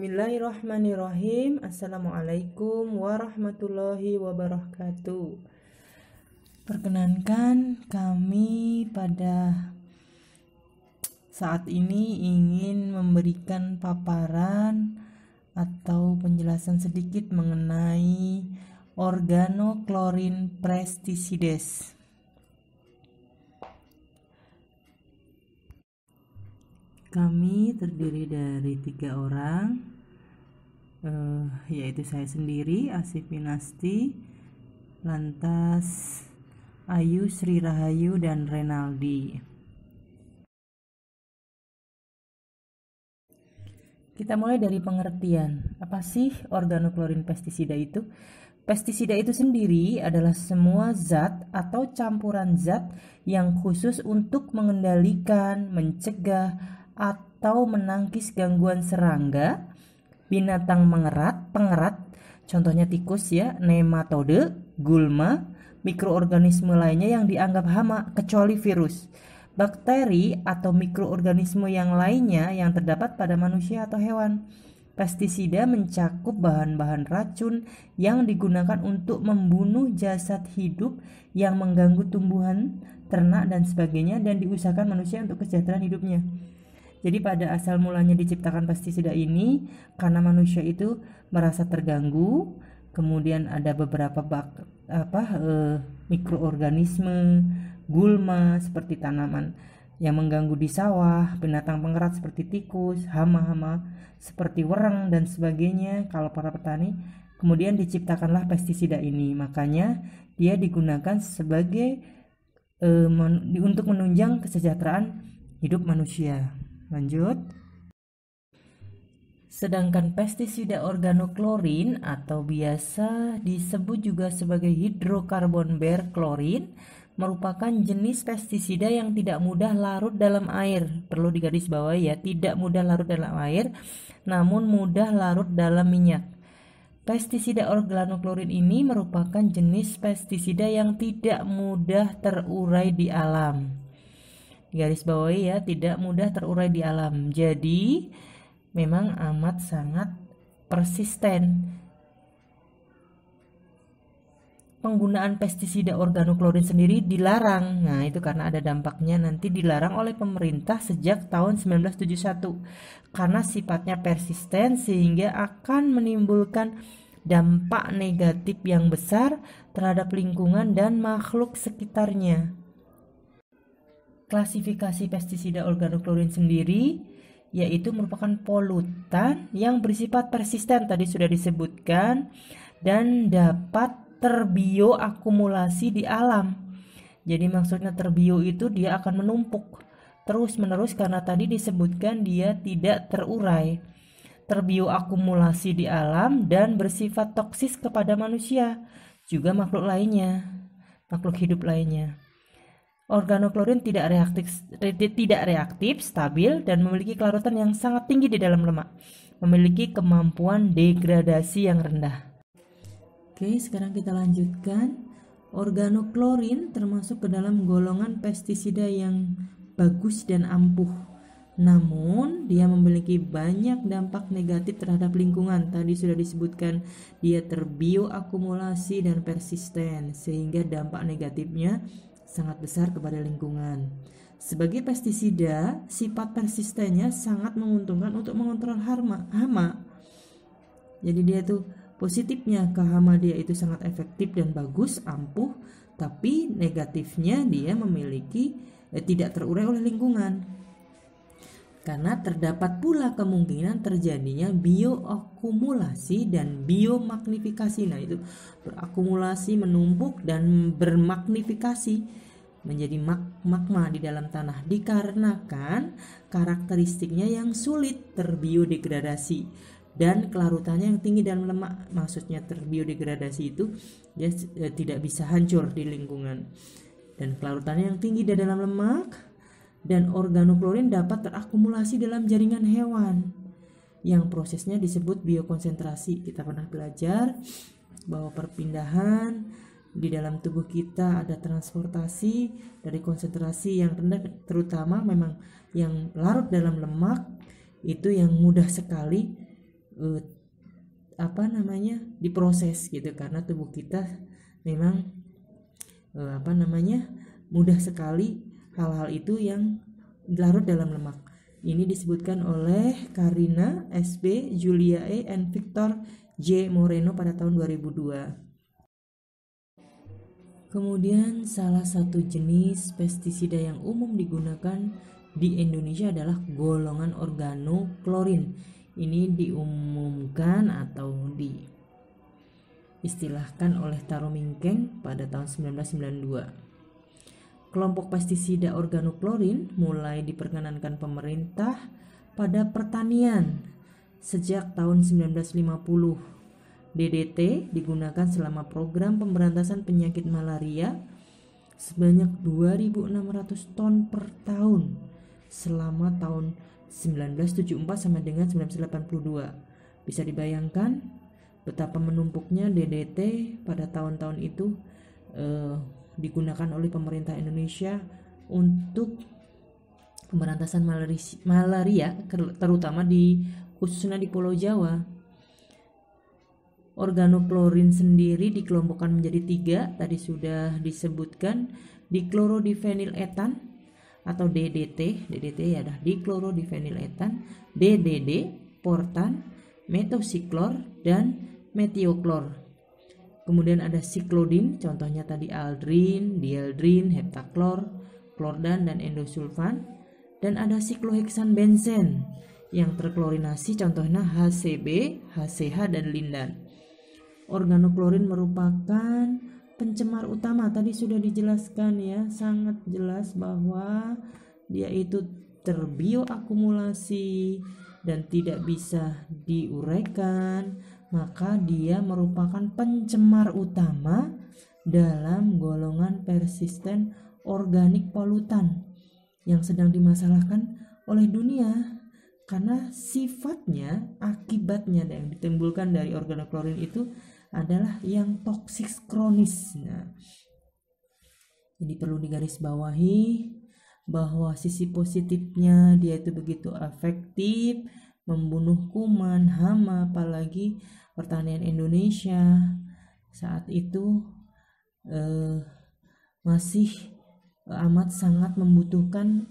Bismillahirrahmanirrahim. Assalamualaikum warahmatullahi wabarakatuh. Perkenankan kami pada saat ini ingin memberikan paparan atau penjelasan sedikit mengenai organochlorine pesticides. Kami terdiri dari 3 orang, yaitu saya sendiri, Asif Pinasti, lantas Ayu Sri Rahayu dan Renaldi. Kita mulai dari pengertian. Apa sih organochlorine pestisida itu? Pestisida itu sendiri adalah semua zat atau campuran zat yang khusus untuk mengendalikan, mencegah, atau menangkis gangguan serangga, binatang pengerat, contohnya tikus ya, nematode, gulma, mikroorganisme lainnya yang dianggap hama kecuali virus, bakteri atau mikroorganisme yang lainnya yang terdapat pada manusia atau hewan. Pestisida mencakup bahan-bahan racun yang digunakan untuk membunuh jasad hidup yang mengganggu tumbuhan, ternak, dan sebagainya, dan diusahakan manusia untuk kesejahteraan hidupnya. Jadi pada asal mulanya diciptakan pestisida ini karena manusia itu merasa terganggu, kemudian ada beberapa mikroorganisme, gulma seperti tanaman yang mengganggu di sawah, binatang pengerat seperti tikus, hama-hama seperti wereng dan sebagainya kalau para petani. Kemudian diciptakanlah pestisida ini. Makanya dia digunakan sebagai untuk menunjang kesejahteraan hidup manusia. Lanjut. Sedangkan pestisida organochlorine atau biasa disebut juga sebagai hidrokarbon berklorin merupakan jenis pestisida yang tidak mudah larut dalam air. Perlu digarisbawahi ya, tidak mudah larut dalam air, namun mudah larut dalam minyak. Pestisida organochlorine ini merupakan jenis pestisida yang tidak mudah terurai di alam. Garis bawahi ya, tidak mudah terurai di alam. Jadi memang amat sangat persisten. Penggunaan pestisida organochlorine sendiri dilarang. Nah, itu karena ada dampaknya, nanti dilarang oleh pemerintah sejak tahun 1971 karena sifatnya persisten sehingga akan menimbulkan dampak negatif yang besar terhadap lingkungan dan makhluk sekitarnya. Klasifikasi pestisida organochlorine sendiri yaitu merupakan polutan yang bersifat persisten, tadi sudah disebutkan, dan dapat terbioakumulasi di alam. Jadi maksudnya terbio itu dia akan menumpuk terus-menerus karena tadi disebutkan dia tidak terurai. Terbioakumulasi di alam dan bersifat toksis kepada manusia, juga makhluk hidup lainnya. Organochlorine tidak reaktif, stabil, dan memiliki kelarutan yang sangat tinggi di dalam lemak. Memiliki kemampuan degradasi yang rendah. Oke, sekarang kita lanjutkan. Organochlorine termasuk ke dalam golongan pestisida yang bagus dan ampuh. Namun, dia memiliki banyak dampak negatif terhadap lingkungan. Tadi sudah disebutkan, dia terbioakumulasi dan persisten, sehingga dampak negatifnya sangat besar kepada lingkungan. Sebagai pestisida, sifat persistennya sangat menguntungkan untuk mengontrol hama. Jadi dia tuh positifnya ke hama dia itu sangat efektif dan bagus, ampuh, tapi negatifnya dia memiliki tidak terurai oleh lingkungan. Karena terdapat pula kemungkinan terjadinya bioakumulasi dan biomagnifikasi. Nah, itu berakumulasi, menumpuk, dan bermagnifikasi menjadi magma di dalam tanah dikarenakan karakteristiknya yang sulit terbiodegradasi dan kelarutannya yang tinggi dalam lemak. Maksudnya terbiodegradasi itu dia tidak bisa hancur di lingkungan, dan kelarutannya yang tinggi di dalam lemak. Dan organochlorine dapat terakumulasi dalam jaringan hewan yang prosesnya disebut biokonsentrasi. Kita pernah belajar bahwa perpindahan di dalam tubuh kita ada transportasi dari konsentrasi yang rendah, terutama memang yang larut dalam lemak itu yang mudah sekali eh, diproses gitu, karena tubuh kita memang mudah sekali hal-hal itu yang larut dalam lemak. Ini disebutkan oleh Karina SB, Julia E, and Victor J. Moreno pada tahun 2002. Kemudian salah satu jenis pestisida yang umum digunakan di Indonesia adalah golongan organoklorin. Ini diumumkan atau diistilahkan oleh Taro Mingkeng pada tahun 1992. Kelompok pestisida organoklorin mulai diperkenankan pemerintah pada pertanian sejak tahun 1950. DDT digunakan selama program pemberantasan penyakit malaria sebanyak 2.600 ton per tahun selama tahun 1974 sampai dengan 1982. Bisa dibayangkan betapa menumpuknya DDT pada tahun-tahun itu digunakan oleh pemerintah Indonesia untuk pemberantasan malaria terutama khususnya di Pulau Jawa. Organoklorin sendiri dikelompokkan menjadi 3, tadi sudah disebutkan, diklorodifeniletan atau DDT. DDT adalah diklorodifeniletan, DDD, portan, metosiklor, dan metioklor. Kemudian ada siklodin, contohnya tadi aldrin, dieldrin, heptaklor, klordan, dan endosulfan. Dan ada sikloheksan benzen yang terklorinasi, contohnya HCB, HCH, dan lindan. Organoklorin merupakan pencemar utama, tadi sudah dijelaskan ya, sangat jelas bahwa dia itu terbioakumulasi dan tidak bisa diuraikan, maka dia merupakan pencemar utama dalam golongan persisten organik polutan yang sedang dimasalahkan oleh dunia, karena sifatnya, akibatnya yang ditimbulkan dari organoklorin itu adalah yang toksis kronis. Nah, jadi perlu digarisbawahi bahwa sisi positifnya dia itu begitu efektif membunuh kuman, hama, apalagi pertanian Indonesia saat itu masih amat sangat membutuhkan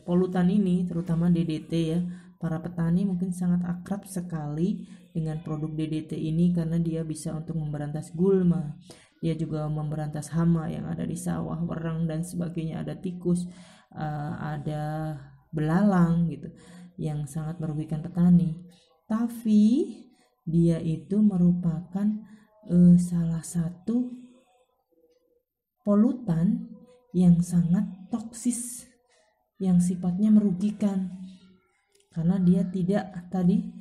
polutan ini, terutama DDT ya. Para petani mungkin sangat akrab sekali dengan produk DDT ini karena dia bisa untuk memberantas gulma, dia juga memberantas hama yang ada di sawah, wereng dan sebagainya, ada tikus, ada belalang gitu yang sangat merugikan petani. Tapi dia itu merupakan salah satu polutan yang sangat toksis, yang sifatnya merugikan karena dia tidak tadi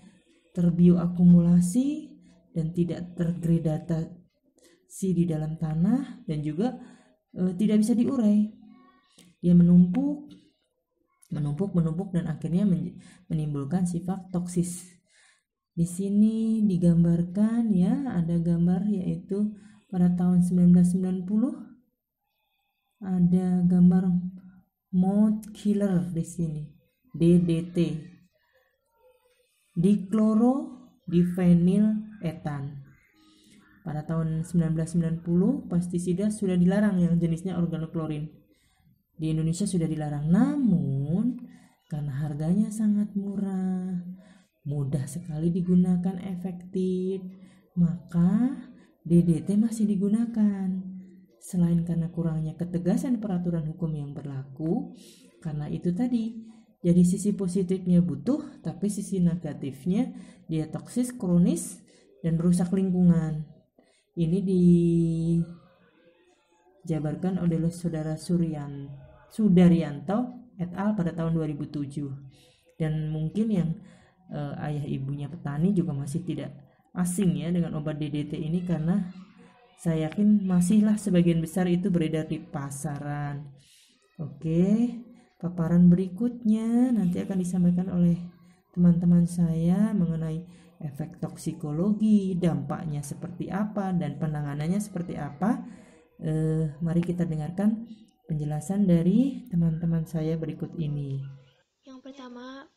terbioakumulasi dan tidak tergradasi di dalam tanah dan juga tidak bisa diurai. Dia menumpuk dan akhirnya menimbulkan sifat toksis. Di sini digambarkan ya, ada gambar yaitu pada tahun 1990 ada gambar mouth killer di sini, DDT, diklorodifeniletan. Pada tahun 1990 pestisida sudah dilarang yang jenisnya organoklorin. Di Indonesia sudah dilarang, namun karena harganya sangat murah, mudah sekali digunakan, efektif, maka DDT masih digunakan. Selain karena kurangnya ketegasan peraturan hukum yang berlaku, karena itu tadi, jadi sisi positifnya butuh, tapi sisi negatifnya dia toksis, kronis, dan merusak lingkungan. Ini dijabarkan oleh saudara Sudaryanto et al. Pada tahun 2007. Dan mungkin yang ayah ibunya petani juga masih tidak asing ya dengan obat DDT ini, karena saya yakin masihlah sebagian besar itu beredar di pasaran. Oke, paparan berikutnya nanti akan disampaikan oleh teman-teman saya mengenai efek toksikologi, dampaknya seperti apa, dan penanganannya seperti apa. Mari kita dengarkan penjelasan dari teman-teman saya berikut ini. Yang pertama,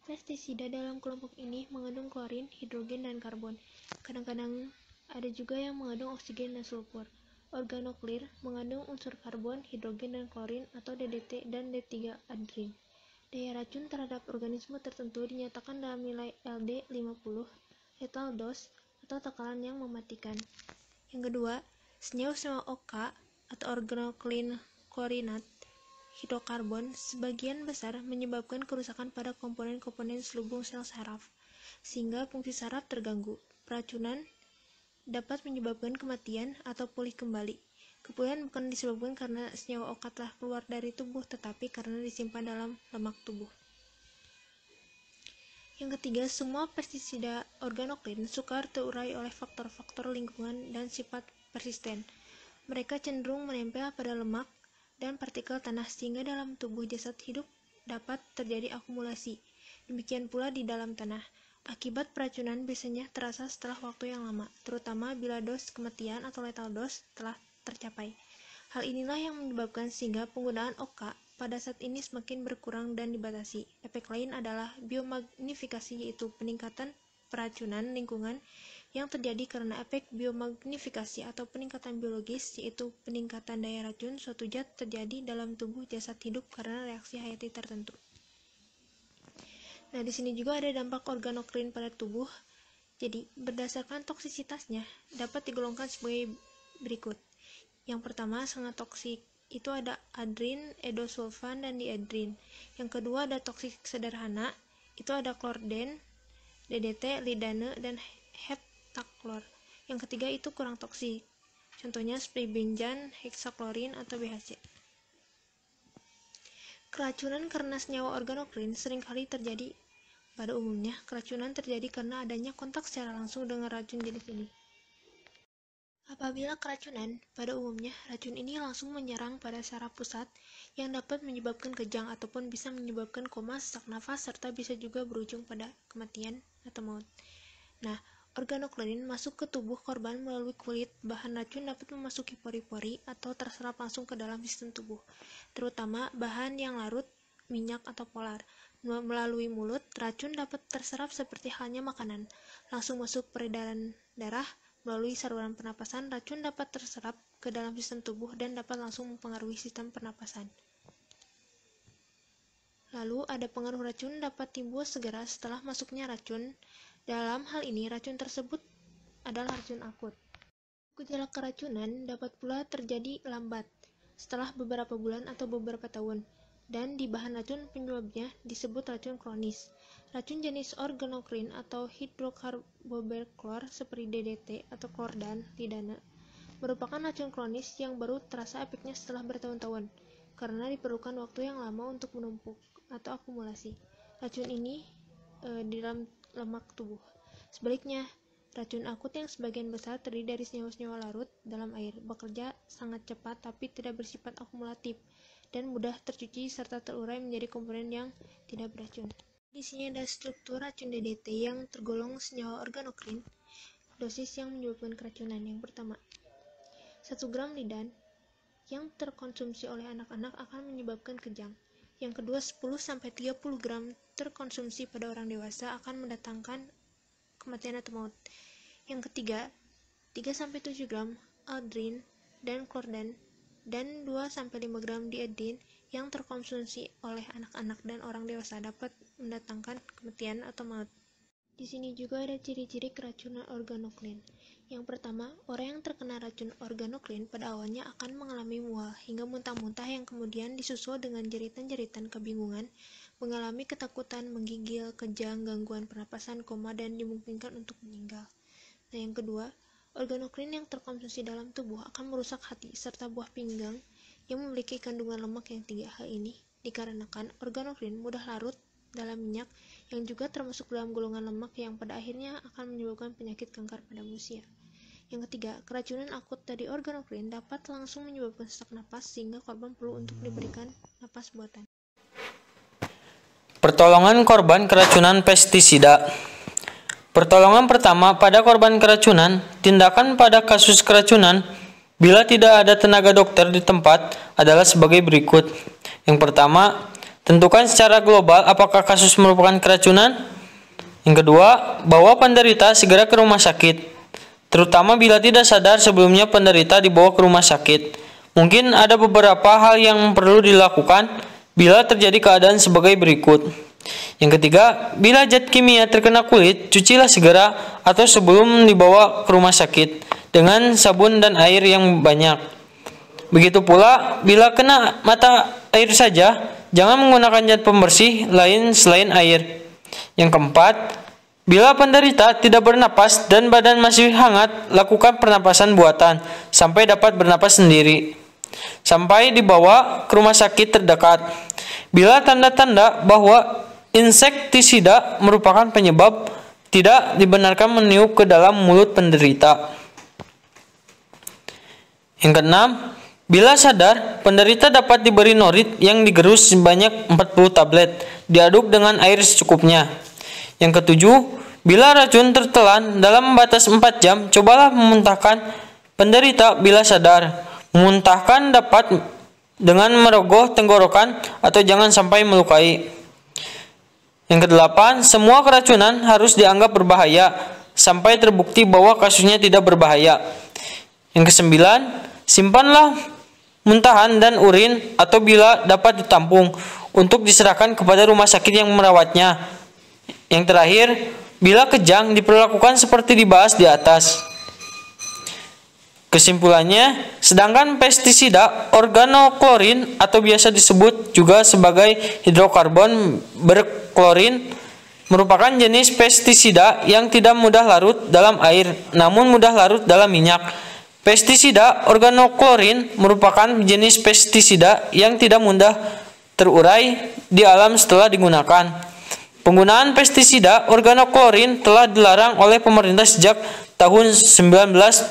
Pestisida dalam kelompok ini mengandung klorin, hidrogen, dan karbon. Kadang-kadang ada juga yang mengandung oksigen dan sulfur. Organoklir mengandung unsur karbon, hidrogen, dan klorin atau DDT dan D3-adrin. Daya racun terhadap organisme tertentu dinyatakan dalam nilai LD 50, lethal dose, atau takaran yang mematikan. Yang kedua, senyawa-senyawa OK atau organoklin klorinat hidrokarbon sebagian besar menyebabkan kerusakan pada komponen-komponen selubung sel saraf, sehingga fungsi saraf terganggu. Peracunan dapat menyebabkan kematian atau pulih kembali. Kepulihan bukan disebabkan karena senyawa OK telah keluar dari tubuh, tetapi karena disimpan dalam lemak tubuh. Yang ketiga, semua pestisida organoklin sukar terurai oleh faktor-faktor lingkungan dan sifat persisten. Mereka cenderung menempel pada lemak dan partikel tanah sehingga dalam tubuh jasad hidup dapat terjadi akumulasi. Demikian pula di dalam tanah. Akibat peracunan biasanya terasa setelah waktu yang lama, terutama bila dos kematian atau lethal dose telah tercapai. Hal inilah yang menyebabkan sehingga penggunaan OK pada saat ini semakin berkurang dan dibatasi. Efek lain adalah biomagnifikasi, yaitu peningkatan peracunan lingkungan yang terjadi karena efek biomagnifikasi atau peningkatan biologis, yaitu peningkatan daya racun suatu zat terjadi dalam tubuh jasad hidup karena reaksi hayati tertentu. Nah, di sini juga ada dampak organokrin pada tubuh. Jadi, berdasarkan toksisitasnya dapat digolongkan sebagai berikut. Yang pertama, sangat toksik. Itu ada adrin, edosulfan, dan diadrin. Yang kedua ada toksik sederhana. Itu ada klorden, DDT, lidane, dan heptaklor. Yang ketiga itu kurang toksik. Contohnya seperti benjan, heksaklorin, atau BHC. Keracunan karena senyawa organokrin seringkali terjadi. Pada umumnya, keracunan terjadi karena adanya kontak secara langsung dengan racun jenis ini. Apabila keracunan, pada umumnya racun ini langsung menyerang pada saraf pusat yang dapat menyebabkan kejang ataupun bisa menyebabkan koma, sesak nafas, serta bisa juga berujung pada kematian atau maut. Nah, organoklorin masuk ke tubuh korban melalui kulit. Bahan racun dapat memasuki pori-pori atau terserap langsung ke dalam sistem tubuh, terutama bahan yang larut, minyak, atau polar. Melalui mulut, racun dapat terserap seperti halnya makanan, langsung masuk peredaran darah. Melalui saluran pernapasan, racun dapat terserap ke dalam sistem tubuh dan dapat langsung mempengaruhi sistem pernapasan. Lalu, ada pengaruh racun dapat timbul segera setelah masuknya racun. Dalam hal ini, racun tersebut adalah racun akut. Gejala keracunan dapat pula terjadi lambat, setelah beberapa bulan atau beberapa tahun, dan di bahan racun penyebabnya disebut racun kronis. Racun jenis organokrin atau hidrokarboberklor seperti DDT atau klordan, lidane, merupakan racun kronis yang baru terasa efeknya setelah bertahun-tahun, karena diperlukan waktu yang lama untuk menumpuk atau akumulasi racun ini di dalam lemak tubuh. Sebaliknya, racun akut yang sebagian besar terdiri dari senyawa-senyawa larut dalam air, bekerja sangat cepat tapi tidak bersifat akumulatif dan mudah tercuci serta terurai menjadi komponen yang tidak beracun. Di sini ada struktur racun DDT yang tergolong senyawa organokrin. Dosis yang menyebabkan keracunan. Yang pertama, 1 gram lidan yang terkonsumsi oleh anak-anak akan menyebabkan kejang. Yang kedua, 10-30 gram terkonsumsi pada orang dewasa akan mendatangkan kematian atau maut. Yang ketiga, 3-7 gram aldrin dan klordan dan 2-5 gram diadrin yang terkonsumsi oleh anak-anak dan orang dewasa dapat mendatangkan kematian atau maut. Di sini juga ada ciri-ciri keracunan organokrin. Yang pertama, orang yang terkena racun organokrin pada awalnya akan mengalami mual hingga muntah-muntah yang kemudian disusul dengan jeritan-jeritan kebingungan, mengalami ketakutan, menggigil, kejang, gangguan pernapasan, koma, dan dimungkinkan untuk meninggal. Nah, yang kedua, organokrin yang terkonsumsi dalam tubuh akan merusak hati serta buah pinggang yang memiliki kandungan lemak yang tinggi. Hal ini dikarenakan organokrin mudah larut dalam minyak yang juga termasuk dalam golongan lemak yang pada akhirnya akan menyebabkan penyakit kanker pada manusia. Yang ketiga, keracunan akut dari organokrin dapat langsung menyebabkan sesak napas sehingga korban perlu untuk diberikan napas buatan. Pertolongan korban keracunan pestisida. Pertolongan pertama pada korban keracunan. Tindakan pada kasus keracunan bila tidak ada tenaga dokter di tempat adalah sebagai berikut. Yang pertama, Tentukan secara global apakah kasus merupakan keracunan. Yang kedua, bawa penderita segera ke rumah sakit, terutama bila tidak sadar sebelumnya penderita dibawa ke rumah sakit. Mungkin ada beberapa hal yang perlu dilakukan bila terjadi keadaan sebagai berikut. Yang ketiga, bila zat kimia terkena kulit, cucilah segera atau sebelum dibawa ke rumah sakit dengan sabun dan air yang banyak. Begitu pula, bila kena mata air saja, jangan menggunakan zat pembersih lain selain air. Yang keempat, bila penderita tidak bernapas dan badan masih hangat, lakukan pernapasan buatan sampai dapat bernapas sendiri, sampai dibawa ke rumah sakit terdekat. Bila tanda-tanda bahwa insektisida merupakan penyebab, tidak dibenarkan meniup ke dalam mulut penderita. Yang keenam, bila sadar, penderita dapat diberi norit yang digerus sebanyak 40 tablet, diaduk dengan air secukupnya. Yang ketujuh, bila racun tertelan dalam batas 4 jam, cobalah memuntahkan penderita bila sadar. Memuntahkan dapat dengan merogoh tenggorokan atau jangan sampai melukai. Yang kedelapan, semua keracunan harus dianggap berbahaya sampai terbukti bahwa kasusnya tidak berbahaya. Yang kesembilan, simpanlah muntahan dan urin atau bila dapat ditampung untuk diserahkan kepada rumah sakit yang merawatnya. Yang terakhir, bila kejang diperlakukan seperti dibahas di atas. Kesimpulannya, sedangkan pestisida organoklorin atau biasa disebut juga sebagai hidrokarbon berklorin merupakan jenis pestisida yang tidak mudah larut dalam air namun mudah larut dalam minyak. Pestisida organoklorin merupakan jenis pestisida yang tidak mudah terurai di alam setelah digunakan. Penggunaan pestisida organoklorin telah dilarang oleh pemerintah sejak tahun 1971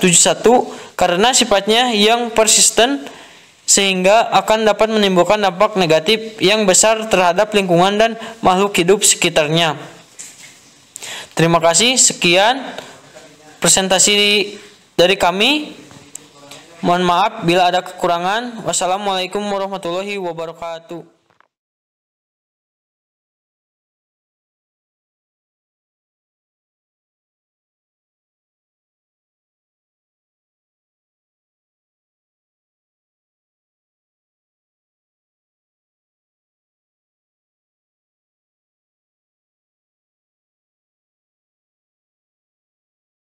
karena sifatnya yang persisten sehingga akan dapat menimbulkan dampak negatif yang besar terhadap lingkungan dan makhluk hidup sekitarnya. Terima kasih, sekian presentasi dari kami. Mohon maaf bila ada kekurangan. Wassalamualaikum warahmatullahi wabarakatuh.